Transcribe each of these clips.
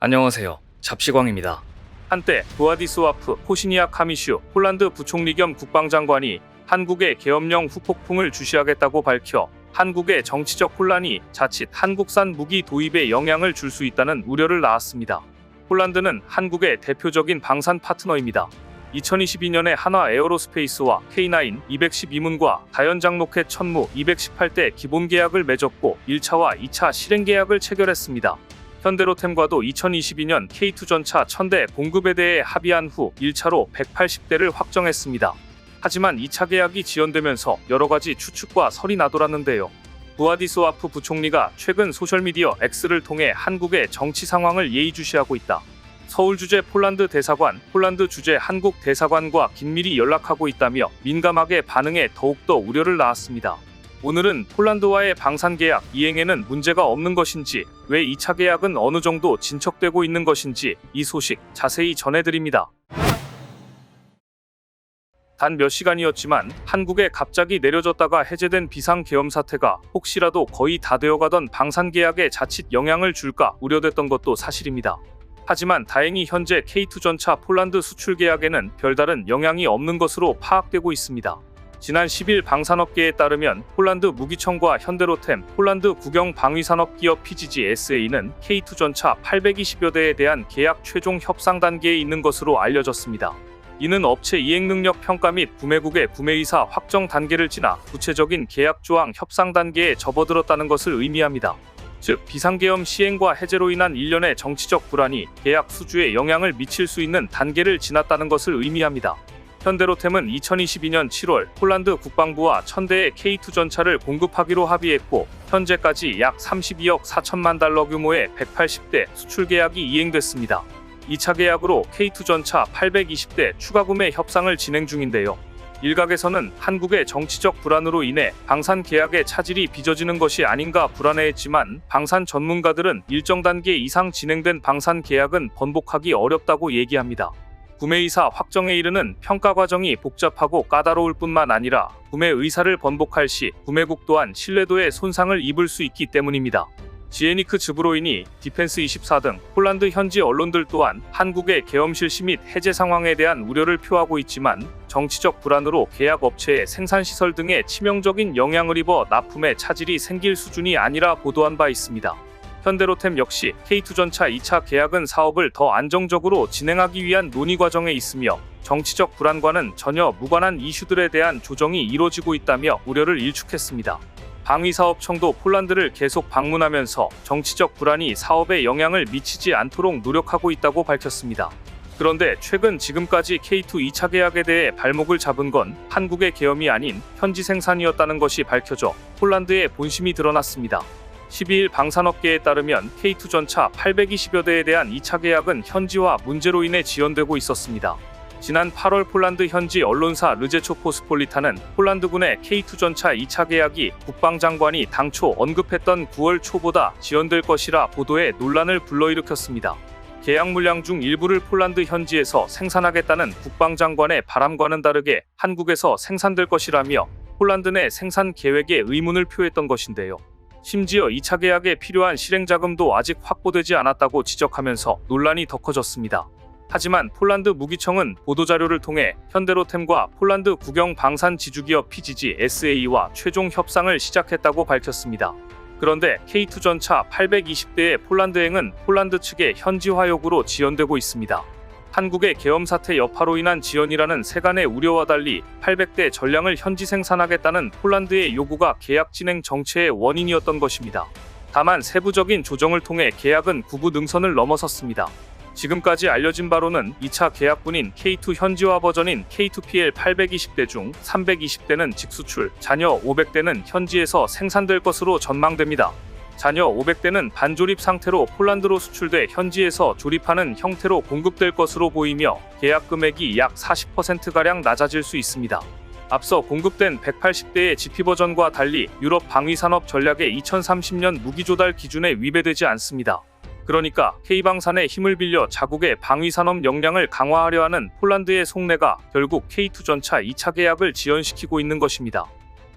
안녕하세요. 잡시광입니다. 한때 부아디스와프 호시니아 카미슈 폴란드 부총리 겸 국방장관이 한국의 계엄령 후폭풍을 주시하겠다고 밝혀 한국의 정치적 혼란이 자칫 한국산 무기 도입에 영향을 줄 수 있다는 우려를 낳았습니다. 폴란드는 한국의 대표적인 방산 파트너입니다. 2022년에 한화 에어로스페이스와 K9 212문과 다연장 로켓 천무 218대 기본 계약을 맺었고 1차와 2차 실행 계약을 체결했습니다. 현대로템과도 2022년 K2 전차 1000대 공급에 대해 합의한 후 1차로 180대를 확정했습니다. 하지만 2차 계약이 지연되면서 여러가지 추측과 설이 나돌았는데요. 부아디스와프 부총리가 최근 소셜미디어 X를 통해 한국의 정치 상황을 예의주시하고 있다. 서울 주재 폴란드 대사관, 폴란드 주재 한국 대사관과 긴밀히 연락하고 있다며 민감하게 반응해 더욱더 우려를 낳았습니다. 오늘은 폴란드와의 방산 계약 이행에는 문제가 없는 것인지, 왜 2차 계약은 어느 정도 진척되고 있는 것인지 이 소식 자세히 전해드립니다. 단 몇 시간이었지만 한국에 갑자기 내려졌다가 해제된 비상계엄 사태가 혹시라도 거의 다 되어가던 방산 계약에 자칫 영향을 줄까 우려됐던 것도 사실입니다. 하지만 다행히 현재 K2 전차 폴란드 수출 계약에는 별다른 영향이 없는 것으로 파악되고 있습니다. 지난 10일 방산업계에 따르면 폴란드 무기청과 현대로템, 폴란드 국영 방위산업기업 PGG-SA는 K2 전차 820여 대에 대한 계약 최종 협상 단계에 있는 것으로 알려졌습니다. 이는 업체 이행능력 평가 및 구매국의 구매의사 확정 단계를 지나 구체적인 계약 조항 협상 단계에 접어들었다는 것을 의미합니다. 즉, 비상계엄 시행과 해제로 인한 일련의 정치적 불안이 계약 수주에 영향을 미칠 수 있는 단계를 지났다는 것을 의미합니다. 현대로템은 2022년 7월 폴란드 국방부와 1000대의 K2 전차를 공급하기로 합의했고 현재까지 약 32억 4천만 달러 규모의 180대 수출 계약이 이행됐습니다. 2차 계약으로 K2 전차 820대 추가 구매 협상을 진행 중인데요. 일각에서는 한국의 정치적 불안으로 인해 방산 계약의 차질이 빚어지는 것이 아닌가 불안해했지만 방산 전문가들은 일정 단계 이상 진행된 방산 계약은 번복하기 어렵다고 얘기합니다. 구매의사 확정에 이르는 평가 과정이 복잡하고 까다로울 뿐만 아니라 구매 의사를 번복할 시 구매국 또한 신뢰도에 손상을 입을 수 있기 때문입니다. 지에니크 즈브로인이 디펜스24 등 폴란드 현지 언론들 또한 한국의 계엄 실시 및 해제 상황에 대한 우려를 표하고 있지만 정치적 불안으로 계약 업체의 생산시설 등에 치명적인 영향을 입어 납품에 차질이 생길 수준이 아니라 보도한 바 있습니다. 현대로템 역시 K2 전차 2차 계약은 사업을 더 안정적으로 진행하기 위한 논의 과정에 있으며 정치적 불안과는 전혀 무관한 이슈들에 대한 조정이 이뤄지고 있다며 우려를 일축했습니다. 방위사업청도 폴란드를 계속 방문하면서 정치적 불안이 사업에 영향을 미치지 않도록 노력하고 있다고 밝혔습니다. 그런데 최근 지금까지 K2 2차 계약에 대해 발목을 잡은 건 한국의 계엄이 아닌 현지 생산이었다는 것이 밝혀져 폴란드의 본심이 드러났습니다. 12일 방산업계에 따르면 K2 전차 820여 대에 대한 2차 계약은 현지화 문제로 인해 지연되고 있었습니다. 지난 8월 폴란드 현지 언론사 르제초포스폴리타는 폴란드군의 K2 전차 2차 계약이 국방장관이 당초 언급했던 9월 초보다 지연될 것이라 보도에 논란을 불러일으켰습니다. 계약 물량 중 일부를 폴란드 현지에서 생산하겠다는 국방장관의 바람과는 다르게 한국에서 생산될 것이라며 폴란드 내 생산 계획에 의문을 표했던 것인데요. 심지어 2차 계약에 필요한 실행자금도 아직 확보되지 않았다고 지적하면서 논란이 더 커졌습니다. 하지만 폴란드 무기청은 보도자료를 통해 현대로템과 폴란드 국영 방산 지주기업 PGG-SA와 최종 협상을 시작했다고 밝혔습니다. 그런데 K2 전차 820대의 폴란드행은 폴란드 측의 현지화 요구로 지연되고 있습니다. 한국의 계엄 사태 여파로 인한 지연이라는 세간의 우려와 달리 800대 전량을 현지 생산하겠다는 폴란드의 요구가 계약 진행 정체의 원인이었던 것입니다. 다만 세부적인 조정을 통해 계약은 구부 능선을 넘어섰습니다. 지금까지 알려진 바로는 2차 계약분인 K2 현지화 버전인 K2PL 820대 중 320대는 직수출, 잔여 500대는 현지에서 생산될 것으로 전망됩니다. 잔여 500대는 반조립 상태로 폴란드로 수출돼 현지에서 조립하는 형태로 공급될 것으로 보이며 계약 금액이 약 40%가량 낮아질 수 있습니다. 앞서 공급된 180대의 GP 버전과 달리 유럽 방위산업 전략의 2030년 무기조달 기준에 위배되지 않습니다. 그러니까 K방산의 힘을 빌려 자국의 방위산업 역량을 강화하려 하는 폴란드의 속내가 결국 K2 전차 2차 계약을 지연시키고 있는 것입니다.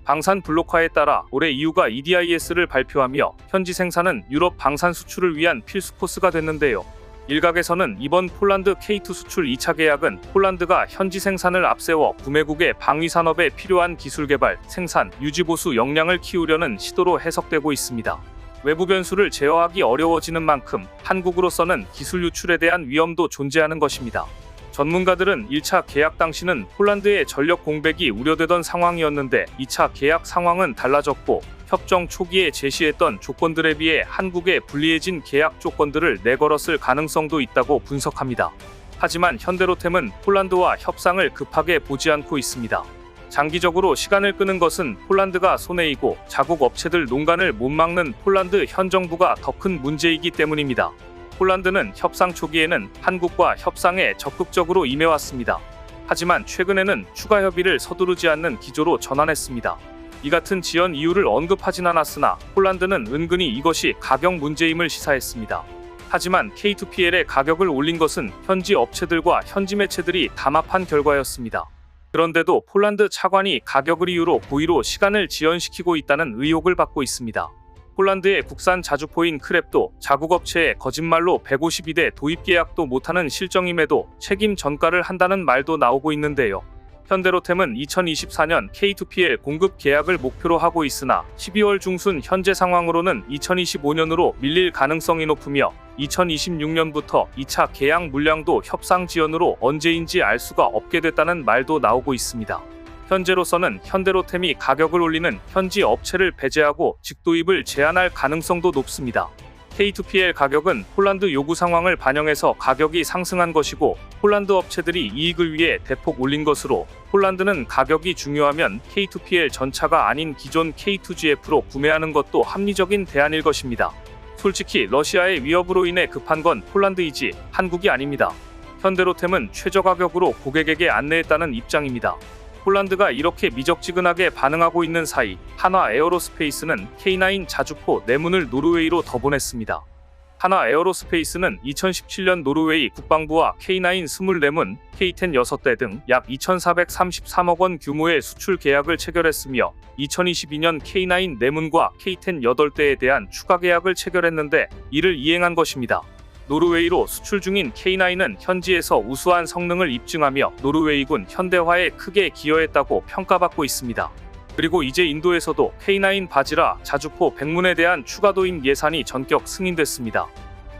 방산 블록화에 따라 올해 EU가 EDIS를 발표하며 현지 생산은 유럽 방산 수출을 위한 필수 코스가 됐는데요. 일각에서는 이번 폴란드 K2 수출 2차 계약은 폴란드가 현지 생산을 앞세워 구매국의 방위 산업에 필요한 기술 개발, 생산, 유지 보수 역량을 키우려는 시도로 해석되고 있습니다. 외부 변수를 제어하기 어려워지는 만큼 한국으로서는 기술 유출에 대한 위험도 존재하는 것입니다. 전문가들은 1차 계약 당시는 폴란드의 전력 공백이 우려되던 상황이었는데 2차 계약 상황은 달라졌고 협정 초기에 제시했던 조건들에 비해 한국에 불리해진 계약 조건들을 내걸었을 가능성도 있다고 분석합니다. 하지만 현대로템은 폴란드와 협상을 급하게 보지 않고 있습니다. 장기적으로 시간을 끄는 것은 폴란드가 손해이고 자국 업체들 농간을 못 막는 폴란드 현 정부가 더 큰 문제이기 때문입니다. 폴란드는 협상 초기에는 한국과 협상에 적극적으로 임해왔습니다. 하지만 최근에는 추가 협의를 서두르지 않는 기조로 전환했습니다. 이 같은 지연 이유를 언급하진 않았으나 폴란드는 은근히 이것이 가격 문제임을 시사했습니다. 하지만 K2PL의 가격을 올린 것은 현지 업체들과 현지 매체들이 담합한 결과였습니다. 그런데도 폴란드 차관이 가격을 이유로 고의로 시간을 지연시키고 있다는 의혹을 받고 있습니다. 폴란드의 국산 자주포인 크랩도 자국 업체에 거짓말로 152대 도입 계약도 못하는 실정임에도 책임 전가를 한다는 말도 나오고 있는데요. 현대로템은 2024년 K2PL 공급 계약을 목표로 하고 있으나 12월 중순 현재 상황으로는 2025년으로 밀릴 가능성이 높으며 2026년부터 2차 계약 물량도 협상 지연으로 언제인지 알 수가 없게 됐다는 말도 나오고 있습니다. 현재로서는 현대로템이 가격을 올리는 현지 업체를 배제하고 직도입을 제한할 가능성도 높습니다. K2PL 가격은 폴란드 요구 상황을 반영해서 가격이 상승한 것이고 폴란드 업체들이 이익을 위해 대폭 올린 것으로 폴란드는 가격이 중요하면 K2PL 전차가 아닌 기존 K2GF로 구매하는 것도 합리적인 대안일 것입니다. 솔직히 러시아의 위협으로 인해 급한 건 폴란드이지 한국이 아닙니다. 현대로템은 최저 가격으로 고객에게 안내했다는 입장입니다. 폴란드가 이렇게 미적지근하게 반응하고 있는 사이 한화 에어로스페이스는 K9 자주포 4문을 노르웨이로 더 보냈습니다. 한화 에어로스페이스는 2017년 노르웨이 국방부와 K9 24문, K10 6대 등 약 2,433억 원 규모의 수출 계약을 체결했으며 2022년 K9 4문과 K10 8대에 대한 추가 계약을 체결했는데 이를 이행한 것입니다. 노르웨이로 수출 중인 K9은 현지에서 우수한 성능을 입증하며 노르웨이군 현대화에 크게 기여했다고 평가받고 있습니다. 그리고 이제 인도에서도 K9 바지라 자주포 100문에 대한 추가 도입 예산이 전격 승인됐습니다.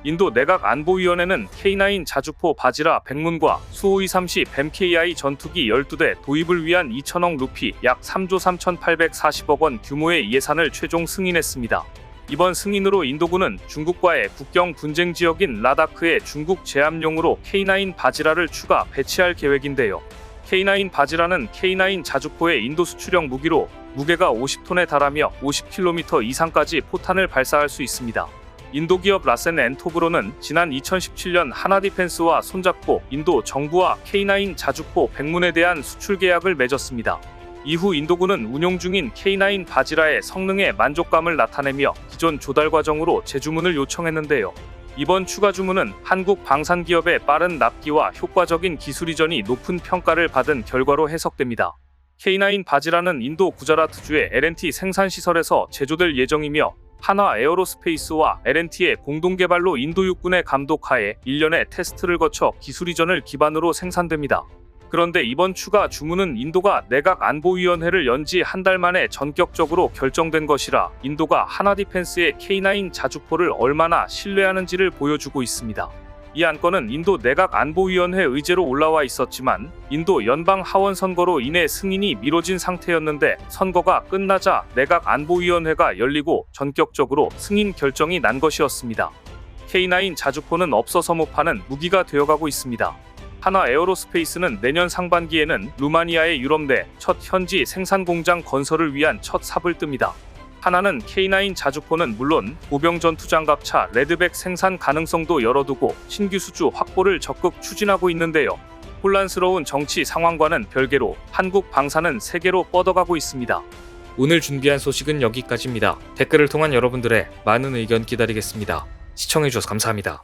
인도 내각안보위원회는 K9 자주포 바지라 100문과 수호이 30 BAMK-I 전투기 12대 도입을 위한 2천억 루피 약 3조 3,840억 원 규모의 예산을 최종 승인했습니다. 이번 승인으로 인도군은 중국과의 국경 분쟁 지역인 라다크에 중국 제압용으로 K9 바지라를 추가 배치할 계획인데요. K9 바지라는 K9 자주포의 인도 수출형 무기로 무게가 50톤에 달하며 50km 이상까지 포탄을 발사할 수 있습니다. 인도 기업 라센 앤토브로는 지난 2017년 한화 디펜스와 손잡고 인도 정부와 K9 자주포 100문에 대한 수출 계약을 맺었습니다. 이후 인도군은 운용 중인 K9 바지라의 성능에 만족감을 나타내며 기존 조달 과정으로 재주문을 요청했는데요. 이번 추가 주문은 한국 방산기업의 빠른 납기와 효과적인 기술 이전이 높은 평가를 받은 결과로 해석됩니다. K9 바지라는 인도 구자라트주의 L&T 생산시설에서 제조될 예정이며 한화 에어로스페이스와 L&T의 공동개발로 인도 육군의 감독하에 1년의 테스트를 거쳐 기술 이전을 기반으로 생산됩니다. 그런데 이번 추가 주문은 인도가 내각안보위원회를 연 지 한 달 만에 전격적으로 결정된 것이라 인도가 한화 디펜스의 K9 자주포를 얼마나 신뢰하는지를 보여주고 있습니다. 이 안건은 인도 내각안보위원회 의제로 올라와 있었지만 인도 연방 하원 선거로 인해 승인이 미뤄진 상태였는데 선거가 끝나자 내각안보위원회가 열리고 전격적으로 승인 결정이 난 것이었습니다. K9 자주포는 없어서 못 파는 무기가 되어가고 있습니다. 한화 에어로스페이스는 내년 상반기에는 루마니아의 유럽 내 첫 현지 생산 공장 건설을 위한 첫 삽을 뜹니다. 하나는 K9 자주포는 물론 보병 전투장갑차 레드백 생산 가능성도 열어두고 신규 수주 확보를 적극 추진하고 있는데요. 혼란스러운 정치 상황과는 별개로 한국 방산은 세계로 뻗어가고 있습니다. 오늘 준비한 소식은 여기까지입니다. 댓글을 통한 여러분들의 많은 의견 기다리겠습니다. 시청해주셔서 감사합니다.